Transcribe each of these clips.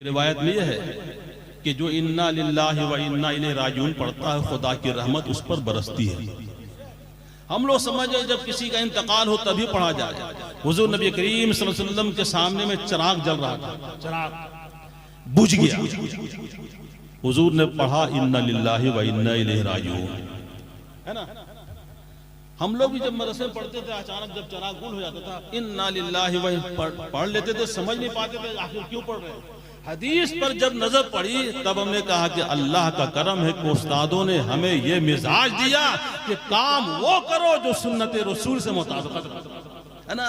रिवायत में यह है कि जो इन्ना लिल्लाहि व इन्ना इलैहि राजिऊन पढ़ता है, खुदा की रहमत उस पर बरसती है। हम लोग समझ गए जब किसी का इंतकाल हो तभी पढ़ा जाए। हुजूर नबी करीम सल्लल्लाहु अलैहि वसल्लम के सामने में चिराग जल रहा था, चिराग बुझ गया। हुजूर ने पढ़ा इन्ना लिल्लाहि व इन्ना इलैहि राजिऊन, है ना। हम लोग भी जब मदरसे में पढ़ते थे, अचानक जब चिराग गुल हो जाता था इन्ना लिल्लाहि व पढ़ लेते थे, समझ नहीं पाते थे आखिर क्यों पढ़ रहे हैं। हदीस पर जब नजर पड़ी तब हमने कहा कि अल्लाह का करम है कि उस्तादों ने हमें ये मिजाज दिया कि काम वो करो जो सुन्नत रसूल से मुताबिक है ना।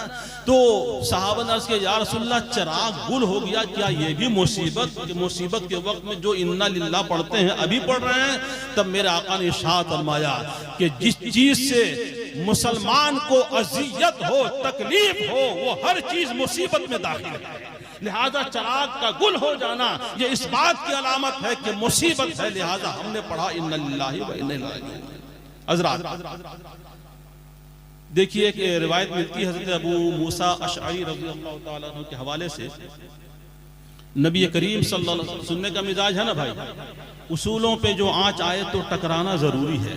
तो साहबा ने अर्ज़ किया या रसूलल्लाह चिराग गुल हो गया, क्या ये भी मुसीबत के वक्त में जो इन्ना लिल्लाह पढ़ते हैं अभी पढ़ रहे हैं। तब मेरे आका ने इरशाद फरमाया कि जिस चीज से मुसलमान को अजियत हो, तकलीफ हो, वो हर चीज मुसीबत में दाखिल है। लिहाजा चिराग का गुल हो जाना ये इस बात की अलामत है कि मुसीबत है। लिहाजा हमने पढ़ा इन्ना लिल्लाहि व इन्ना इलैहि राजिऊन। हज़रात देखिए कि रिवायत मिलती है हज़रत अबू मूसा अशअरी रज़ियल्लाहु ताला अन्हु के हवाले से, नबी करीम सल्लल्लाहु अलैहि वसल्लम सुनने का मिजाज है ना भाई, उसूलों पे जो आंच आए तो टकराना जरूरी है।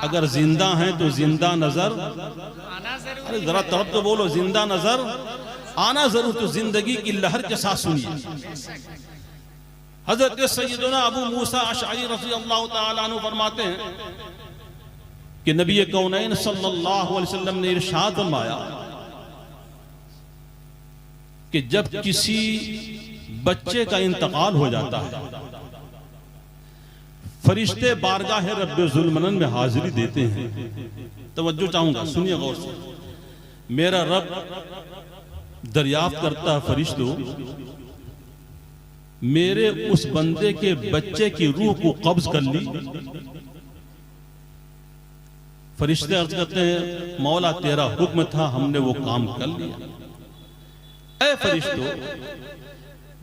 अगर जिंदा है तो जिंदा नजर आना जरूरी, अरे जरा तरफ तो बोलो, जिंदा नजर आना जरूर। तो जिंदगी की लहर के साथ सुनिए। हजरत सैयदना अबू मूसा अशअरी रज़ियल्लाहु ताला अन्हु फरमाते हैं कि नबी कौनैन सल्लल्लाहु अलैहि वसल्लम ने इरशाद फरमाया कि जब किसी बच्चे का इंतकाल हो जाता है, फरिश्ते बारगाह रब्बे ज़ुल्मनन में हाजिरी देते हैं। तवज्जो चाहूंगा, सुनिए गौर से। मेरा रब दरियाफ्त करता है, फरिश्तों मेरे उस बंदे के बच्चे की रूह को कब्ज कर ली। फरिश्ते अर्ज करते हैं मौला तेरा हुक्म था, हमने वो काम कर लिया। ऐ फरिश्तों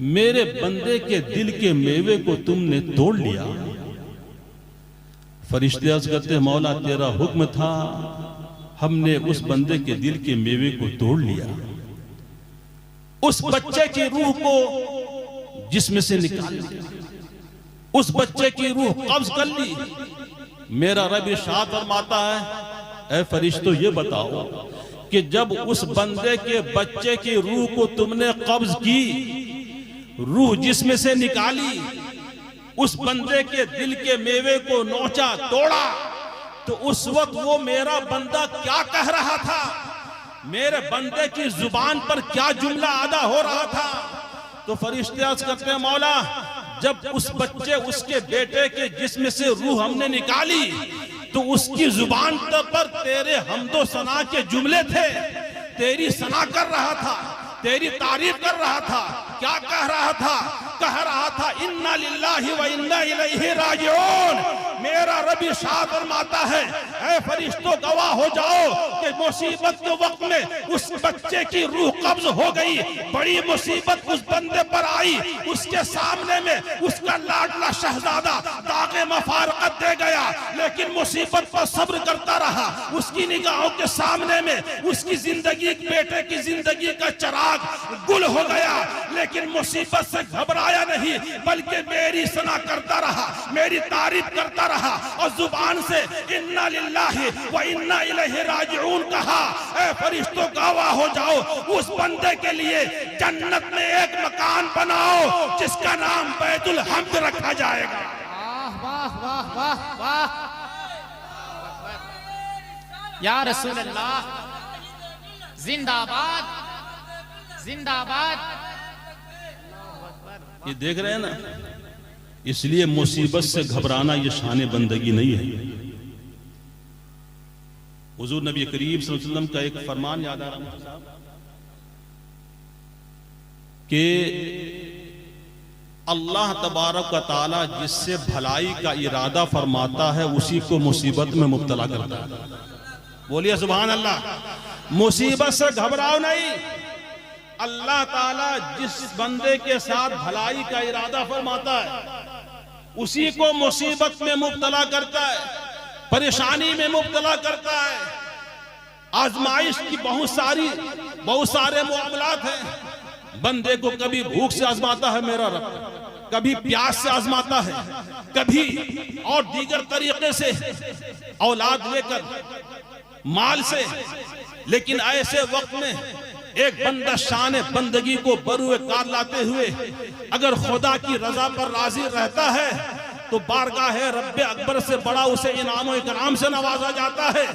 मेरे बंदे के दिल के मेवे को तुमने तोड़ लिया। फरिश्ते अर्ज करते हैं मौला तेरा हुक्म था, हमने उस बंदे के दिल के मेवे को तोड़ लिया। उस बच्चे की रूह को जिस्म से निकाल लिया, उस बच्चे की रूह कब्ज कर ली। मेरा रब इरशाद फरमाता है ऐ फरिश्तों ये बताओ कि जब उस बंदे के बच्चे की रूह को तुमने कब्ज की, रूह जिस्म से निकाली, उस बंदे के दिल के मेवे को नोचा, तोड़ा, तो उस वक्त वो मेरा बंदा क्या कह रहा था, मेरे बंदे की जुबान पर क्या जुमला अदा हो रहा था। तो फरिश्ते अर्ज करते हैं मौला जब उस बच्चे उसके बेटे के जिस्म से रूह हमने निकाली तो उसकी जुबान पर तेरे हम्दो सना के जुमले थे, तेरी सना कर रहा था, तेरी तारीफ कर रहा था। क्या कह रहा था? कह रहा था इन्ना लिल्लाहि व इन्ना इलैहि राजिऊन। मेरा रब इरशाद फरमाता है ऐ फरिश्तों गवाह हो जाओ कि मुसीबत के वक्त में उस बच्चे की रूह कब्ज हो गई। बड़ी मुसीबत उस बंदे पर आई, उसके सामने में उसका लाडला शहजादा दागे मफारकत दे गया, लेकिन मुसीबत पर सब्र करता रहा। उसकी निगाहों के सामने में उसकी जिंदगी, बेटे की जिंदगी का चिराग गुल हो गया, लेकिन मुसीबत से घबराया नहीं, बल्कि मेरी सना करता रहा, मेरी तारीफ करता रहा और जुबान से इन्ना लिल्लाहि व इन्ना इलैहि राजिऊन कहा। ऐ फरिश्तों गवाह हो जाओ, उस बंदे के लिए जन्नत में एक मकान बनाओ जिसका नाम बैतुल हम्द रखा जाएगा। वाह वाह वाह वाह या रसूल अल्लाह, जिंदाबाद जिंदाबाद। ये देख रहे हैं ना, इसलिए मुसीबत से घबराना ये शान बंदगी नहीं है। हुजूर नबी करीम सल्लल्लाहु अलैहि वसल्लम का एक फरमान याद आ रहा कि अल्लाह तबारक व तआला जिससे भलाई का इरादा फरमाता है उसी को मुसीबत में मुब्तला करता है। बोलिए सुभान अल्लाह। मुसीबत से घबराओ नहीं, अल्लाह ताला जिस बंदे के साथ भलाई का इरादा फरमाता है उसी को मुसीबत में मुब्तला करता है, परेशानी में मुब्तला करता है। आजमाइश की बहुत सारे मामलात हैं, बंदे को कभी भूख से आजमाता है मेरा रब, कभी प्यास से आजमाता है, कभी और दीगर तरीके से, औलाद लेकर, माल से। लेकिन ऐसे वक्त में एक बंदा शान बंदगी को बरूए कार लाते हुए अगर खुदा की रजा पर राजी रहता है तो बारगाह रब्बे अकबर से बड़ा उसे इनाम और इकराम से नवाजा जाता है।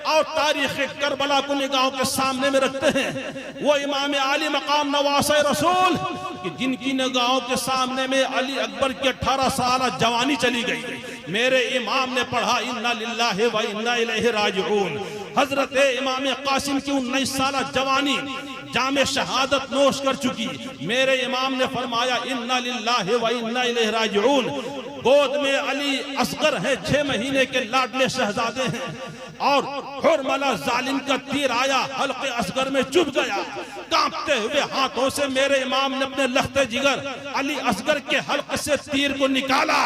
और तारीख करबला को निगाहों के सामने में रखते हैं वो इमाम आली मकाम नवासे रसूल कि जिनकी निगाहों के सामने में अली अकबर की 18 साल जवानी चली गई। मेरे इमाम ने पढ़ा इन्ना लिल्लाहि व इन्ना इलैहि राजिऊन। हजरत इमाम कासिम की 19 साल जवानी जामे शहादत नोश कर चुकी। मेरे इमाम ने फरमाया इन्ना लिल्लाहि व इन्ना इलैहि राजिऊन। गोद में अली असगर है, 6 महीने के लाडले शहजादे हैं। और हुरमला जालिम का तीर आया, हल्के असगर में चुभ गया। कांपते हुए हाथों से मेरे इमाम ने अपने लख्ते जिगर अली असगर के हल्के से तीर को निकाला।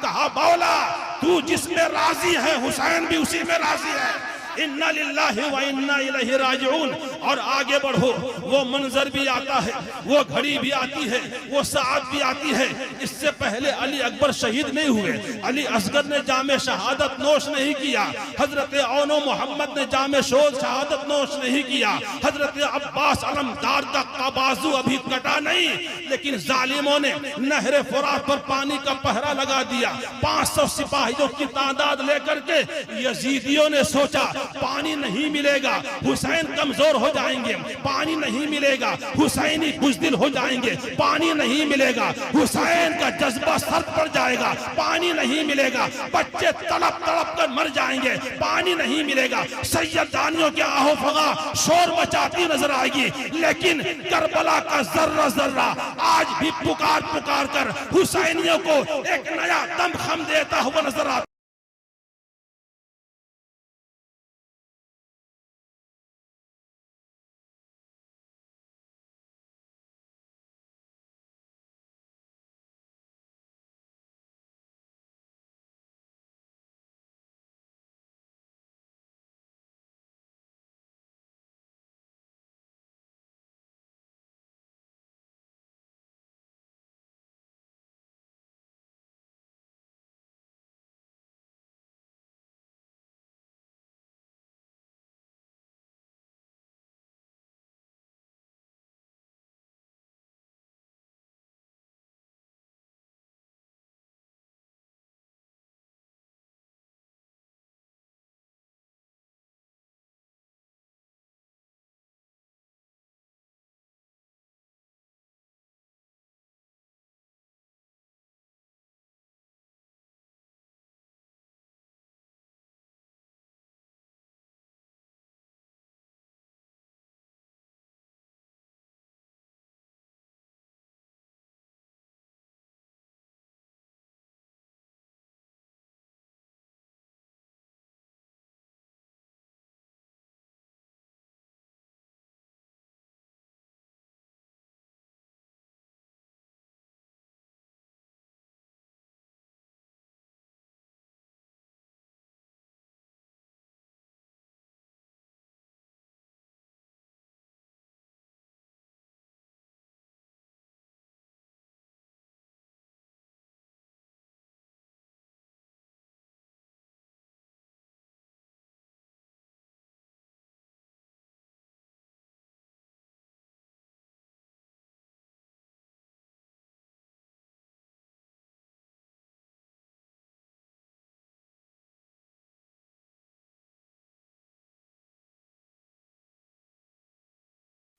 कहा मौला तू जिसमें राजी है हुसैन भी उसी में राजी है। इन्ना लिल्लाहि व इन्ना इलैहि राजिऊन। और आगे बढ़ो, वो मंजर भी आता है, वो घड़ी भी आती है, वो साथ भी आती है। इससे पहले अली अकबर शहीद नहीं हुए, अली असगर ने जामे शहादत नोश नहीं किया, हजरत औनो मोहम्मद ने जामे शहादत नोश नहीं किया, हजरत अब्बास अलमदार का बाजू अभी कटा नहीं। लेकिन जालिमों ने नहरे फुरात पर पानी का पहरा लगा दिया। 500 सिपाहियों की तादाद लेकर के यजीदियों ने सोचा पानी नहीं मिलेगा, हुसैन कमजोर हो जाएंगे, पानी नहीं मिलेगा, हुसैनी बुज़दिल हो जाएंगे, पानी नहीं मिलेगा, हुसैन का जज्बा सर्द पड़ जाएगा, पानी नहीं मिलेगा, बच्चे तड़प तड़प कर मर जाएंगे, पानी नहीं मिलेगा। सैयदानियों के आहो फगा शोर मचाती नजर आएगी। लेकिन करबला का जर्रा जर्रा आज भी पुकार पुकार कर हुसैनियों को एक नया दम खम देता हुआ नजर आता।